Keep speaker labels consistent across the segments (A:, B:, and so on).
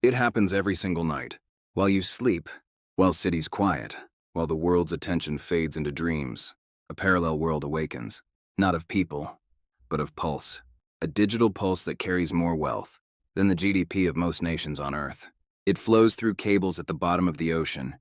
A: It happens every single night. While you sleep, while cities quiet, while the world's attention fades into dreams, a parallel world awakens, not of people, but of pulse. A digital pulse that carries more wealth than the GDP of most nations on Earth. It flows through cables at the bottom of the ocean,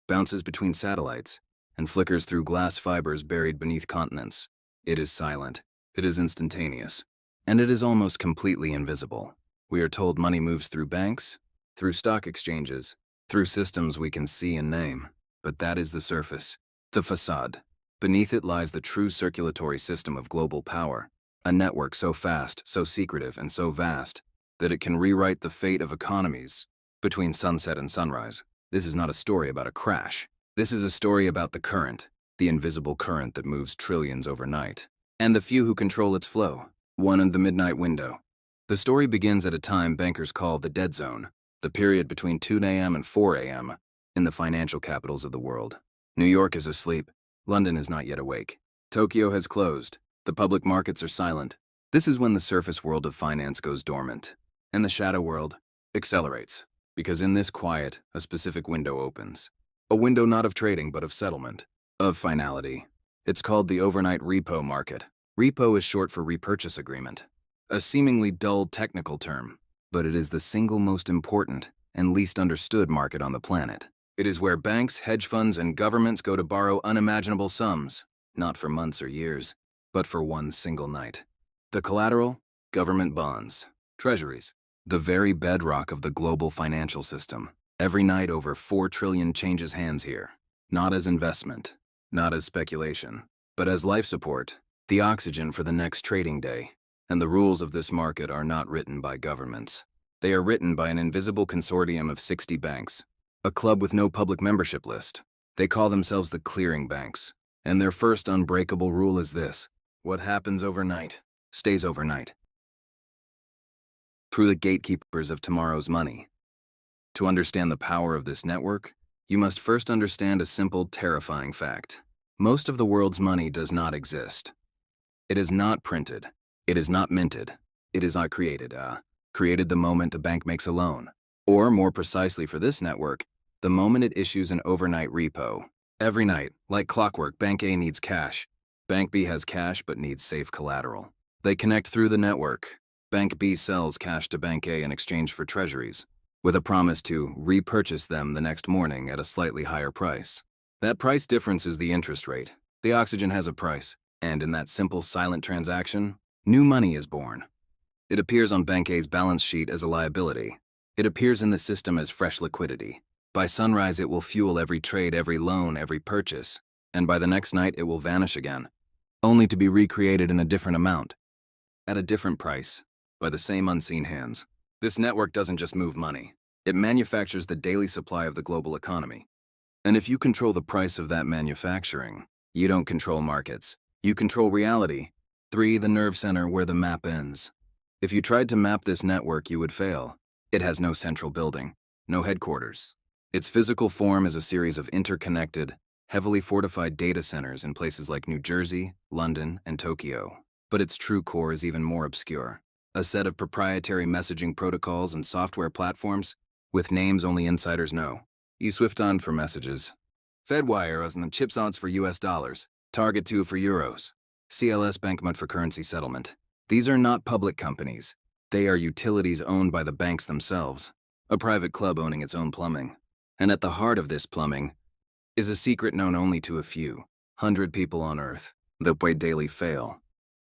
A: bounces between satellites, and flickers through glass fibers buried beneath continents. It is silent, it is instantaneous, and it is almost completely invisible. We are told money moves through banks, through stock exchanges, through systems we can see and name, but that is the surface, the facade. Beneath it lies the true circulatory system of global power, a network so fast, so secretive, and so vast that it can rewrite the fate of economies between sunset and sunrise. This is not a story about a crash. This is a story about the current, the invisible current that moves trillions overnight, and the few who control its flow, one in the midnight window. The story begins at a time bankers call the dead zone, the period between 2 a.m. and 4 a.m. in the financial capitals of the world. New York is asleep. London is not yet awake. Tokyo has closed. The public markets are silent. This is when the surface world of finance goes dormant, and the shadow world accelerates, because in this quiet, a specific window opens. A window not of trading, but of settlement, of finality. It's called the overnight repo market. Repo is short for repurchase agreement, a seemingly dull technical term, but it is the single most important and least understood market on the planet. It is where banks, hedge funds, and governments go to borrow unimaginable sums, not for months or years, but for one single night. The collateral? Government bonds, treasuries, the very bedrock of the global financial system. Every night over 4 trillion changes hands here, not as investment, not as speculation, but as life support, the oxygen for the next trading day. And the rules of this market are not written by governments. They are written by an invisible consortium of 60 banks, a club with no public membership list. They call themselves the clearing banks, and their first unbreakable rule is this: what happens overnight stays overnight. Through the gatekeepers of tomorrow's money. To understand the power of this network, you must first understand a simple, terrifying fact. Most of the world's money does not exist. It is not printed. It is not minted. It is created the moment a bank makes a loan. Or, more precisely for this network, the moment it issues an overnight repo. Every night, like clockwork, Bank A needs cash. Bank B has cash but needs safe collateral. They connect through the network. Bank B sells cash to Bank A in exchange for treasuries, with a promise to repurchase them the next morning at a slightly higher price. That price difference is the interest rate. The oxygen has a price, and in that simple, silent transaction, new money is born. It appears on Bank A's balance sheet as a liability. It appears in the system as fresh liquidity. By sunrise, it will fuel every trade, every loan, every purchase, and by the next night, it will vanish again, only to be recreated in a different amount, at a different price, by the same unseen hands. This network doesn't just move money. It manufactures the daily supply of the global economy. And if you control the price of that manufacturing, you don't control markets. You control reality. 3. The nerve center where the map ends. If you tried to map this network, you would fail. It has no central building, no headquarters. Its physical form is a series of interconnected, heavily fortified data centers in places like New Jersey, London, and Tokyo. But its true core is even more obscure. A set of proprietary messaging protocols and software platforms with names only insiders know. eSwift on for messages. Fedwire and chips odds for US dollars. Target 2 for euros. CLS Bankmut for currency settlement. These are not public companies. They are utilities owned by the banks themselves. A private club owning its own plumbing. And at the heart of this plumbing is a secret known only to a few 100 people on Earth that daily fail.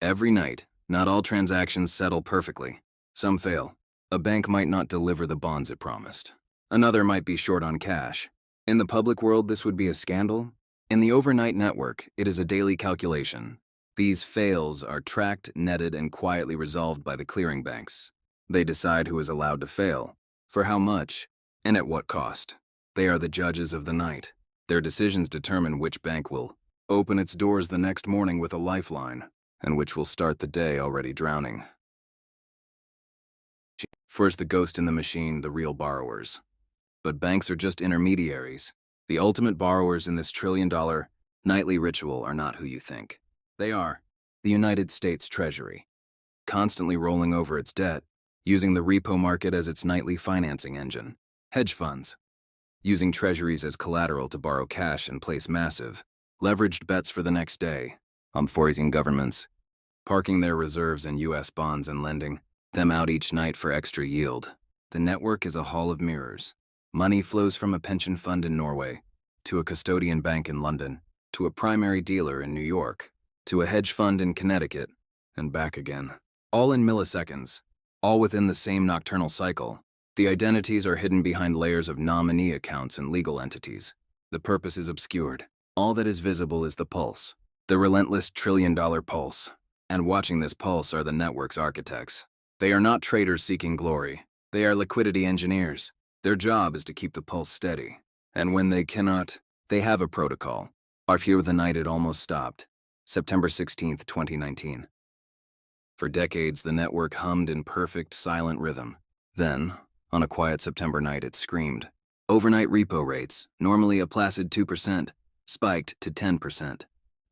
A: Every night, not all transactions settle perfectly. Some fail. A bank might not deliver the bonds it promised. Another might be short on cash. In the public world, this would be a scandal. In the overnight network, it is a daily calculation. These fails are tracked, netted, and quietly resolved by the clearing banks. They decide who is allowed to fail, for how much, and at what cost. They are the judges of the night. Their decisions determine which bank will open its doors the next morning with a lifeline, and which will start the day already drowning. First, the ghost in the machine, the real borrowers. But banks are just intermediaries. The ultimate borrowers in this trillion-dollar nightly ritual are not who you think. They are the United States Treasury, constantly rolling over its debt, using the repo market as its nightly financing engine. Hedge funds, using treasuries as collateral to borrow cash and place massive, leveraged bets for the next day. Foreign governments, parking their reserves in U.S. bonds and lending them out each night for extra yield. The network is a hall of mirrors. Money flows from a pension fund in Norway, to a custodian bank in London, to a primary dealer in New York, to a hedge fund in Connecticut, and back again. All in milliseconds, all within the same nocturnal cycle. The identities are hidden behind layers of nominee accounts and legal entities. The purpose is obscured. All that is visible is the pulse, the relentless trillion-dollar pulse. And watching this pulse are the network's architects. They are not traders seeking glory. They are liquidity engineers. Their job is to keep the pulse steady. And when they cannot, they have a protocol. Our few of the night it almost stopped. September 16, 2019. For decades, the network hummed in perfect, silent rhythm. Then, on a quiet September night, it screamed. Overnight repo rates, normally a placid 2%, spiked to 10%.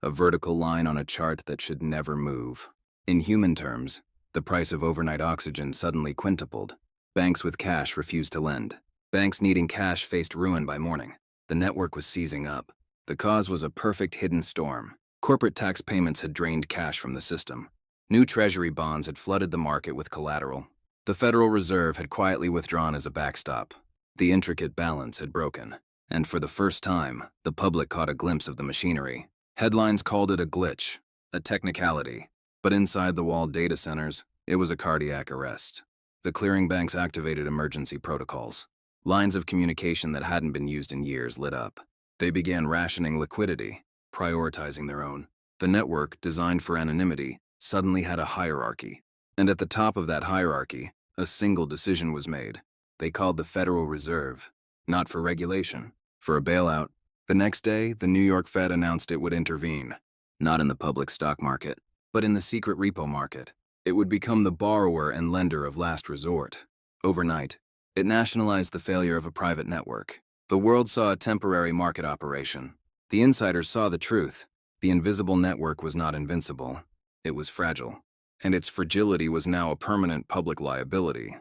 A: A vertical line on a chart that should never move. In human terms, the price of overnight oxygen suddenly quintupled. Banks with cash refused to lend. Banks needing cash faced ruin by morning. The network was seizing up. The cause was a perfect hidden storm. Corporate tax payments had drained cash from the system. New treasury bonds had flooded the market with collateral. The Federal Reserve had quietly withdrawn as a backstop. The intricate balance had broken. And for the first time, the public caught a glimpse of the machinery. Headlines called it a glitch, a technicality. But inside the walled data centers, it was a cardiac arrest. The clearing banks activated emergency protocols. Lines of communication that hadn't been used in years lit up. They began rationing liquidity, prioritizing their own. The network, designed for anonymity, suddenly had a hierarchy. And at the top of that hierarchy, a single decision was made. They called the Federal Reserve, not for regulation, for a bailout. The next day, the New York Fed announced it would intervene, not in the public stock market, but in the secret repo market. It would become the borrower and lender of last resort. Overnight, it nationalized the failure of a private network. The world saw a temporary market operation. The insiders saw the truth. The invisible network was not invincible. It was fragile. And its fragility was now a permanent public liability.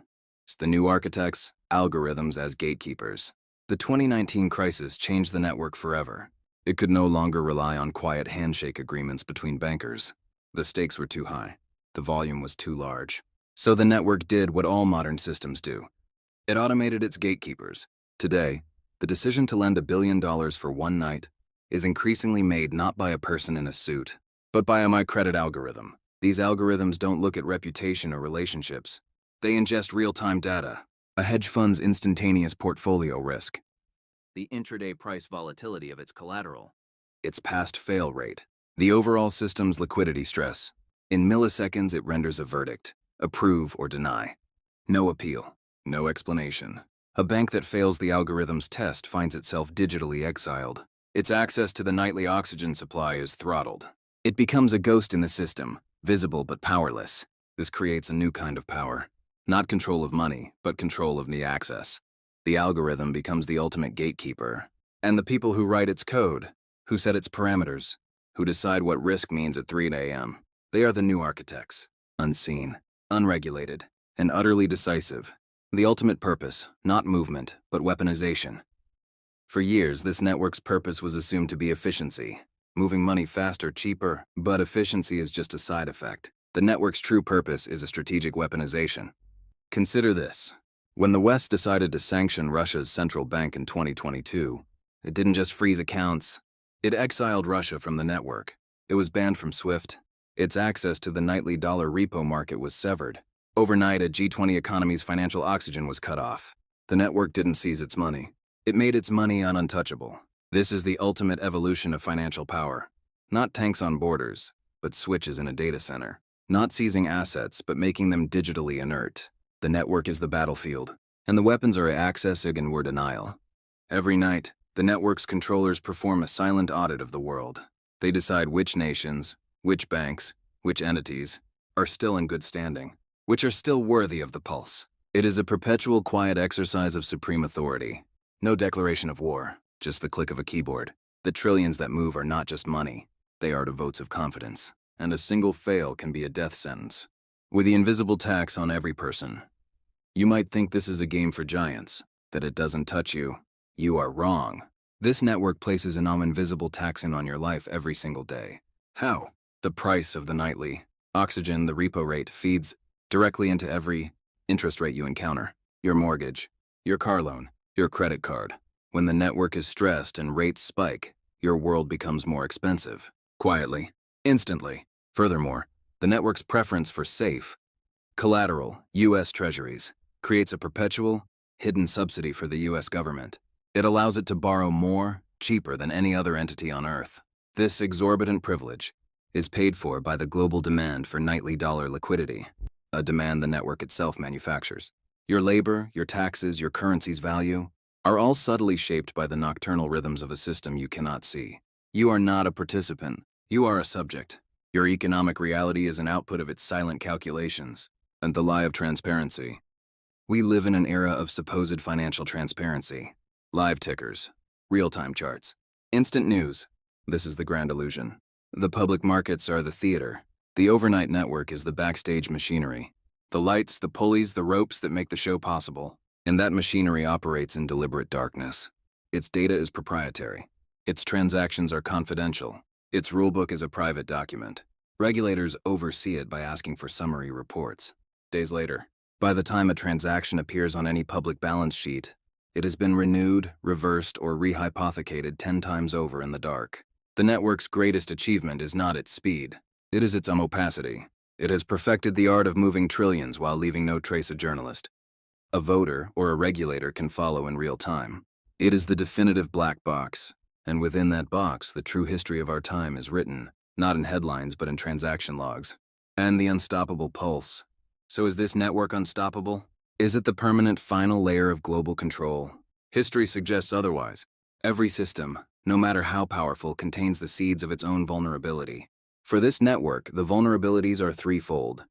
A: It's the new architects, algorithms as gatekeepers. The 2019 crisis changed the network forever. It could no longer rely on quiet handshake agreements between bankers. The stakes were too high. The volume was too large. So the network did what all modern systems do. It automated its gatekeepers. Today, the decision to lend $1 billion for one night is increasingly made not by a person in a suit, but by a MyCredit algorithm. These algorithms don't look at reputation or relationships. They ingest real-time data, a hedge fund's instantaneous portfolio risk, the intraday price volatility of its collateral, its past fail rate, the overall system's liquidity stress. In milliseconds, it renders a verdict, approve or deny. No appeal, no explanation. A bank that fails the algorithm's test finds itself digitally exiled. Its access to the nightly oxygen supply is throttled. It becomes a ghost in the system, visible but powerless. This creates a new kind of power. Not control of money, but control of the access. The algorithm becomes the ultimate gatekeeper. And the people who write its code, who set its parameters, who decide what risk means at 3 a.m., they are the new architects. Unseen, unregulated, and utterly decisive. The ultimate purpose, not movement, but weaponization. For years, this network's purpose was assumed to be efficiency. Moving money faster, cheaper, but efficiency is just a side effect. The network's true purpose is a strategic weaponization. Consider this. When the West decided to sanction Russia's central bank in 2022, it didn't just freeze accounts. It exiled Russia from the network. It was banned from SWIFT. Its access to the nightly dollar repo market was severed. Overnight, a G20 economy's financial oxygen was cut off. The network didn't seize its money. It made its money untouchable. This is the ultimate evolution of financial power. Not tanks on borders, but switches in a data center. Not seizing assets, but making them digitally inert. The network is the battlefield, and the weapons are accessing and were denial. Every night, the network's controllers perform a silent audit of the world. They decide which nations, which banks, which entities are still in good standing, which are still worthy of the pulse. It is a perpetual quiet exercise of supreme authority. No declaration of war, just the click of a keyboard. The trillions that move are not just money, they are the votes of confidence. And a single fail can be a death sentence. With the invisible tax on every person, You might think this is a game for giants, that it doesn't touch you. You are wrong. This network places an invisible taxon on your life every single day. How? The price of the nightly oxygen, the repo rate, feeds directly into every interest rate you encounter. Your mortgage, your car loan, your credit card. When the network is stressed and rates spike, your world becomes more expensive. Quietly, instantly. Furthermore, the network's preference for safe, collateral, U.S. treasuries creates a perpetual, hidden subsidy for the U.S. government. It allows it to borrow more, cheaper than any other entity on Earth. This exorbitant privilege is paid for by the global demand for nightly dollar liquidity, a demand the network itself manufactures. Your labor, your taxes, your currency's value are all subtly shaped by the nocturnal rhythms of a system you cannot see. You are not a participant. You are a subject. Your economic reality is an output of its silent calculations and the lie of transparency. We live in an era of supposed financial transparency. Live tickers, real-time charts, instant news. This is the grand illusion. The public markets are the theater. The overnight network is the backstage machinery. The lights, the pulleys, the ropes that make the show possible. And that machinery operates in deliberate darkness. Its data is proprietary. Its transactions are confidential. Its rulebook is a private document. Regulators oversee it by asking for summary reports. Days later, by the time a transaction appears on any public balance sheet, it has been renewed, reversed, or rehypothecated 10 times over in the dark. The network's greatest achievement is not its speed. It is its opacity. It has perfected the art of moving trillions while leaving no trace of journalist. A voter or a regulator can follow in real time. It is the definitive black box, and within that box, the true history of our time is written, not in headlines but in transaction logs. And the unstoppable pulse. So is this network unstoppable? Is it the permanent final layer of global control? History suggests otherwise. Every system, no matter how powerful, contains the seeds of its own vulnerability. For this network, the vulnerabilities are threefold.